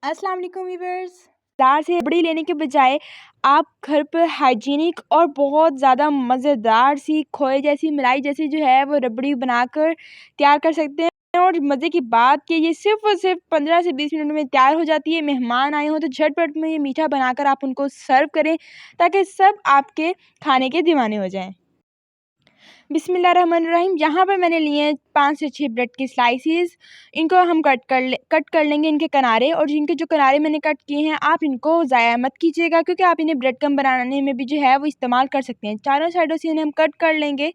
अस्सलाम वालेकुम वीवर्स। बाज़ार से रबड़ी लेने के बजाय आप घर पर हाइजीनिक और बहुत ज़्यादा मज़ेदार सी खोए जैसी मलाई जैसी जो है वो रबड़ी बनाकर तैयार कर सकते हैं। और मज़े की बात कि ये सिर्फ़ और सिर्फ़ 15 से 20 मिनट में तैयार हो जाती है। मेहमान आए हों तो झटपट में ये मीठा बनाकर आप उनको सर्व करें ताकि सब आपके खाने के दीवाने हो जाएँ। बिस्मिल्लाहिर्रहमानिर्रहीम। यहाँ पर मैंने लिए हैं 5 से 6 ब्रेड के स्लाइसेस। इनको हम कट कर लेंगे इनके किनारे, और जिनके जो किनारे मैंने कट किए हैं आप इनको ज़ाया मत कीजिएगा, क्योंकि आप इन्हें ब्रेड क्रम्ब बनाने में भी जो है वो इस्तेमाल कर सकते हैं। चारों साइडों से इन्हें हम कट कर लेंगे।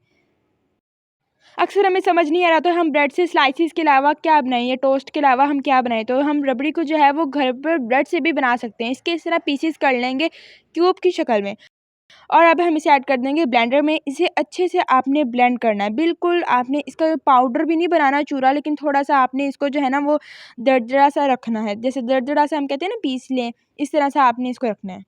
अक्सर हमें समझ नहीं आ रहा तो हम ब्रेड से स्लाइसेस के अलावा क्या बनाएँ या टोस्ट के अलावा हम क्या बनाएँ? तो हम रबड़ी को जो है वो घर पर ब्रेड से भी बना सकते हैं। इसके इस तरह पीसेस कर लेंगे क्यूब की शक्ल में। और अब हम इसे ऐड कर देंगे ब्लेंडर में। इसे अच्छे से आपने ब्लेंड करना है। बिल्कुल आपने इसका पाउडर भी नहीं बनाना चूरा, लेकिन थोड़ा-सा आपने इसको जो है ना वो दरदरा-सा रखना है। जैसे दरदरा-सा हम कहते हैं ना पीस लें, इस तरह से आपने इसको रखना है।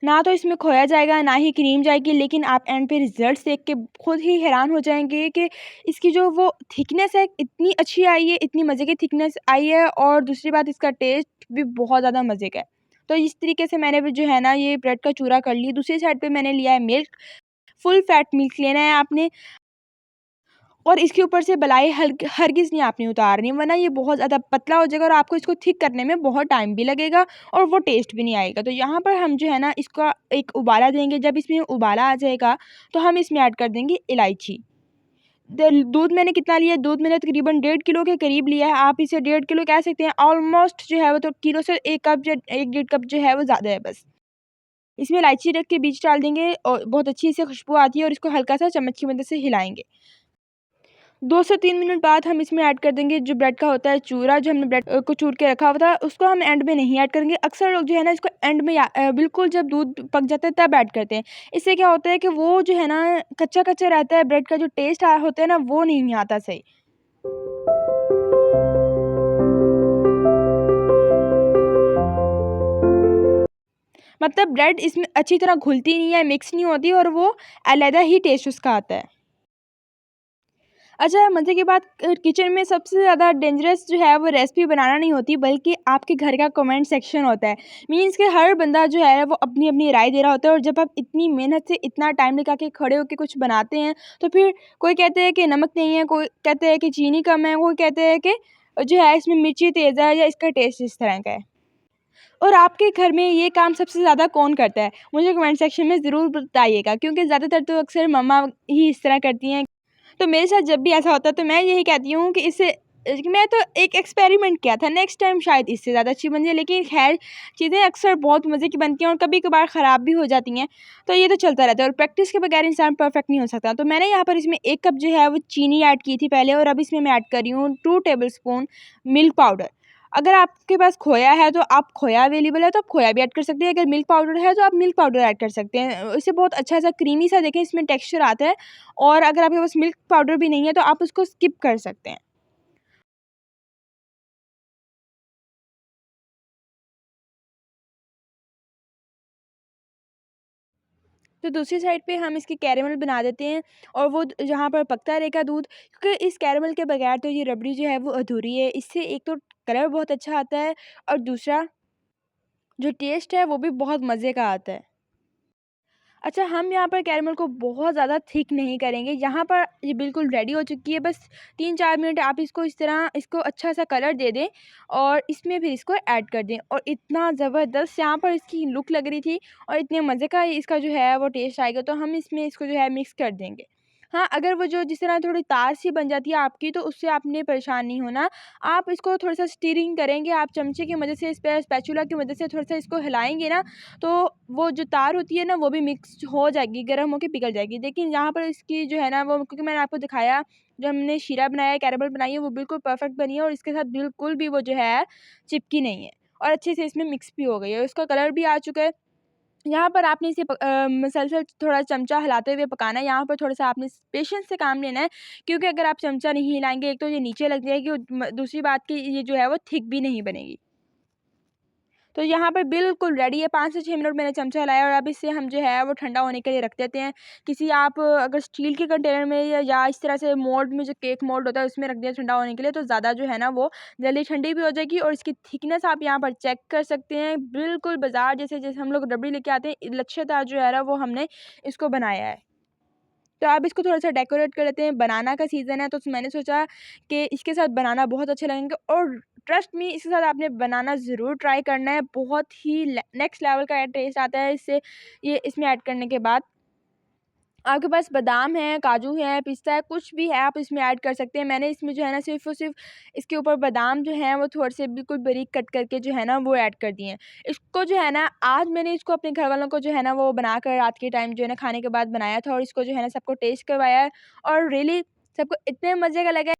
ना तो इसमें खोया जाएगा, ना ही क्रीम जाएगी, लेकिन आप एंड पे रिज़ल्ट्स देख के खुद ही हैरान हो जाएँगे कि इसकी जो वो थिकनेस है इतनी अच्छी आई है, इतनी मज़े की थिकनेस आई है, और दूसरी बात इसका टेस्ट भी बहुत ज़्यादा मज़े का है। तो इस तरीके से मैंने भी जो है ना ये ब्रेड का चूरा कर लिया। दूसरी साइड पे मैंने लिया है मिल्क, फुल फैट मिल्क लेना है आपने, और इसके ऊपर से बलाई हरगिज़ नहीं आपने उतारनी, वरना ये बहुत ज़्यादा पतला हो जाएगा और आपको इसको थिक करने में बहुत टाइम भी लगेगा और वो टेस्ट भी नहीं आएगा। तो यहाँ पर हम जो है ना इसका एक उबाला देंगे। जब इसमें उबाला आ जाएगा तो हम इसमें ऐड कर देंगे इलायची। दूध मैंने कितना लिया है? दूध मैंने तकरीबन 1.5 किलो के करीब लिया है। आप इसे 1.5 किलो कह सकते हैं। ऑलमोस्ट जो है वो तो किलो से 1 कप या 1 डेढ़ कप जो है वो ज़्यादा है बस। इसमें इलायची रख के बीज डाल देंगे और बहुत अच्छी से खुशबू आती है, और इसको हल्का-सा चम्मच की मदद से हिलाएँगे। 2 से 3 मिनट बाद हम इसमें ऐड कर देंगे जो ब्रेड का होता है चूरा, जो हमने ब्रेड को चूर के रखा हुआ था, उसको हम एंड में नहीं ऐड करेंगे। अक्सर लोग जो है ना इसको एंड में बिल्कुल जब दूध पक जाता है तब ऐड करते हैं। इससे क्या होता है कि वो जो है ना कच्चा-कच्चा रहता है, ब्रेड का जो टेस्ट होता है ना वो नहीं आता सही। मतलब ब्रेड इसमें अच्छी तरह घुलती नहीं है, मिक्स नहीं होती, और वो अलग ही टेस्ट उसका आता है। अच्छा, मज़े की बात, किचन में सबसे ज़्यादा डेंजरस जो है वो रेसिपी बनाना नहीं होती, बल्कि आपके घर का कमेंट सेक्शन होता है। मीन्स कि हर बंदा जो है वो अपनी-अपनी राय दे रहा होता है, और जब आप इतनी मेहनत से इतना टाइम लगा के खड़े होके कुछ बनाते हैं, तो फिर कोई कहते हैं कि नमक नहीं है, कोई कहते हैं कि चीनी कम है, कोई कहते हैं कि जो है इसमें मिर्ची तेज़ है या इसका टेस्ट इस तरह का है। और आपके घर में ये काम सबसे ज़्यादा कौन करता है? मुझे कमेंट सेक्शन में ज़रूर बताइएगा, क्योंकि ज़्यादातर तो अक्सर मम्मा ही इस तरह करती हैं। तो मेरे साथ जब भी ऐसा होता है तो मैं यही कहती हूँ कि इससे मैं तो एक एक्सपेरिमेंट किया था, नेक्स्ट टाइम शायद इससे ज़्यादा अच्छी बन जाए, लेकिन ख़ैर चीज़ें अक्सर बहुत मज़े की बनती हैं और कभी-कभार ख़राब भी हो जाती हैं। तो ये तो चलता रहता है, और प्रैक्टिस के बगैर इंसान परफेक्ट नहीं हो सकता। तो मैंने यहाँ पर इसमें 1 कप जो है वो चीनी ऐड की थी पहले, और अब इसमें मैं ऐड कर रही हूँ 2 टेबलस्पून मिल्क पाउडर। अगर आपके पास खोया है तो आप खोया अवेलेबल है तो आप खोया भी ऐड कर सकते हैं, अगर मिल्क पाउडर है तो आप मिल्क पाउडर ऐड कर सकते हैं। इससे बहुत अच्छा सा क्रीमी सा देखें इसमें टेक्सचर आता है, और अगर आपके पास मिल्क पाउडर भी नहीं है तो आप उसको स्किप कर सकते हैं। तो दूसरी साइड पे हम इसकी कैरेमल बना देते हैं, और वो जहाँ पर पकता रहेगा दूध, क्योंकि इस कैरेमल के बगैर तो ये रबड़ी जो है वो अधूरी है। इससे एक तो कलर बहुत अच्छा आता है, और दूसरा जो टेस्ट है वो भी बहुत मज़े का आता है। अच्छा, हम यहाँ पर कैरेमल को बहुत ज़्यादा थिक नहीं करेंगे। यहाँ पर ये बिल्कुल रेडी हो चुकी है, बस 3-4 मिनट आप इसको इस तरह इसको अच्छा-सा कलर दे दें, और इसमें फिर इसको ऐड कर दें, और इतना ज़बरदस्त यहाँ पर इसकी लुक लग रही थी, और इतने मज़े का इसका जो है वो टेस्ट आएगा, तो हम इसमें इसको जो है मिक्स कर देंगे। हाँ, अगर वो जो जिस तरह थोड़ी तार सी बन जाती है आपकी, तो उससे आपने परेशान नहीं होना। आप इसको थोड़ा-सा स्टीरिंग करेंगे, आप चमचे की मदद से, स्पैचुला की मदद से थोड़ा-सा इसको हिलाएँगे ना, तो वो जो तार होती है ना वो भी मिक्स हो जाएगी, गर्म होके पिघल जाएगी। लेकिन यहाँ पर इसकी जो है ना वो, क्योंकि मैंने आपको दिखाया, जो हमने शीरा बनाया है, कैरेमल बनाई है, वो बिल्कुल परफेक्ट बनी है, और इसके साथ बिल्कुल भी वो जो है चिपकी नहीं है, और अच्छे से इसमें मिक्स भी हो गई है। उसका कलर भी आ चुका है। यहाँ पर आपने इसे मुसलसल थोड़ा चमचा हिलाते हुए पकाना है। यहाँ पर थोड़ा-सा आपने पेशेंस से काम लेना है, क्योंकि अगर आप चमचा नहीं हिलाएँगे, एक तो ये नीचे लग जाएगी, और दूसरी बात कि ये जो है वो थिक भी नहीं बनेगी। तो यहाँ पर बिल्कुल रेडी है, 5 से 6 मिनट मैंने चमचा हिलाया और अब इसे हम जो है वो ठंडा होने के लिए रख देते हैं। किसी आप अगर स्टील के कंटेनर में या इस तरह से मोल्ड में, जो केक मोल्ड होता है उसमें रख दिया ठंडा होने के लिए, तो ज़्यादा जो है ना वो जल्दी ठंडी भी हो जाएगी। और इसकी थिकनेस आप यहाँ पर चेक कर सकते हैं, बिल्कुल बाज़ार जैसे जैसे हम लोग रबड़ी लेके आते हैं, लच्छेदार जो है ना वो हमने इसको बनाया है। तो आप इसको थोड़ा-सा डेकोरेट कर लेते हैं, बनाना का सीज़न है तो मैंने सोचा कि इसके साथ बनाना बहुत अच्छे लगेंगे और ट्रस्ट मी, इसके साथ आपने बनाना ज़रूर ट्राई करना है, बहुत ही नेक्स्ट लेवल का टेस्ट आता है इससे, ये इसमें ऐड करने के बाद। आपके पास बादाम है, काजू है, पिस्ता है, कुछ भी है आप इसमें ऐड कर सकते हैं। मैंने इसमें जो है ना सिर्फ़ और सिर्फ़ इसके ऊपर बादाम जो हैं वो थोड़े से बिल्कुल बारीक कट करके जो है ना वो ऐड कर दिए हैं। इसको जो है ना आज मैंने इसको अपने घरवालों को जो है ना वो बनाकर रात के टाइम जो है ना खाने के बाद बनाया था और इसको जो है ना सबको टेस्ट करवाया है और रियली सबको इतने मज़े का लगा।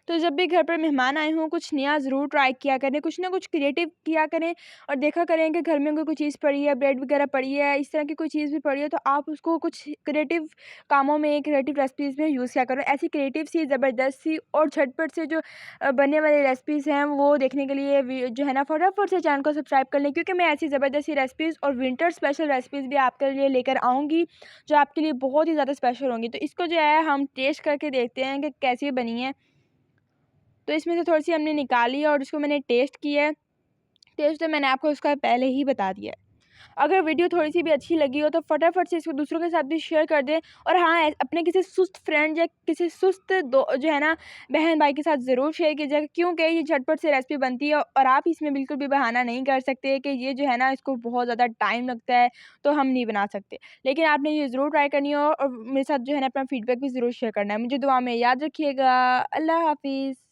तो जब भी घर पर मेहमान आए हों, कुछ नया ज़रूर ट्राई किया करें, कुछ ना कुछ क्रिएटिव किया करें और देखा करें कि घर में कोई चीज़ पड़ी है, ब्रेड वगैरह पड़ी है, इस तरह की कोई चीज़ भी पड़ी है, तो आप उसको कुछ क्रिएटिव कामों में, क्रिएटिव रेसिपीज़ में यूज़ किया करो। ऐसी क्रिएटिव सी, ज़बरदस्त सी और झटपट से जो बनने वाली रेसिपीज़ हैं, वो देखने के लिए जो है ना फटाफट से चैनल को सब्सक्राइब कर लें, क्योंकि मैं ऐसी ज़बरदस्त सी रेसिपीज़ और विंटर स्पेशल रेसिपीज़ भी आपके लिए लेकर आऊँगी, जो आपके लिए बहुत ही ज़्यादा स्पेशल होंगी। तो इसको जो है हम टेस्ट करके देखते हैं कि कैसी बनी है। तो इसमें से थोड़ी-सी हमने निकाली और उसको मैंने टेस्ट किया है। टेस्ट तो मैंने आपको उसका पहले ही बता दिया है। अगर वीडियो थोड़ी-सी भी अच्छी लगी हो तो फटाफट से इसको दूसरों के साथ भी शेयर कर दें और हाँ, अपने किसी सुस्त फ्रेंड या किसी सुस्त दो जो है ना बहन-भाई के साथ ज़रूर शेयर कीजिएगा, क्योंकि ये झटपट से रेसिपी बनती है और आप इसमें बिल्कुल भी बहाना नहीं कर सकते कि ये जो है ना इसको बहुत ज़्यादा टाइम लगता है, तो हम नहीं बना सकते। लेकिन आपने ये ज़रूर ट्राई करनी है और मेरे साथ जो है ना अपना फीडबैक भी ज़रूर शेयर करना है। मुझे दुआ में याद रखिएगा। अल्लाह हाफ़िज़।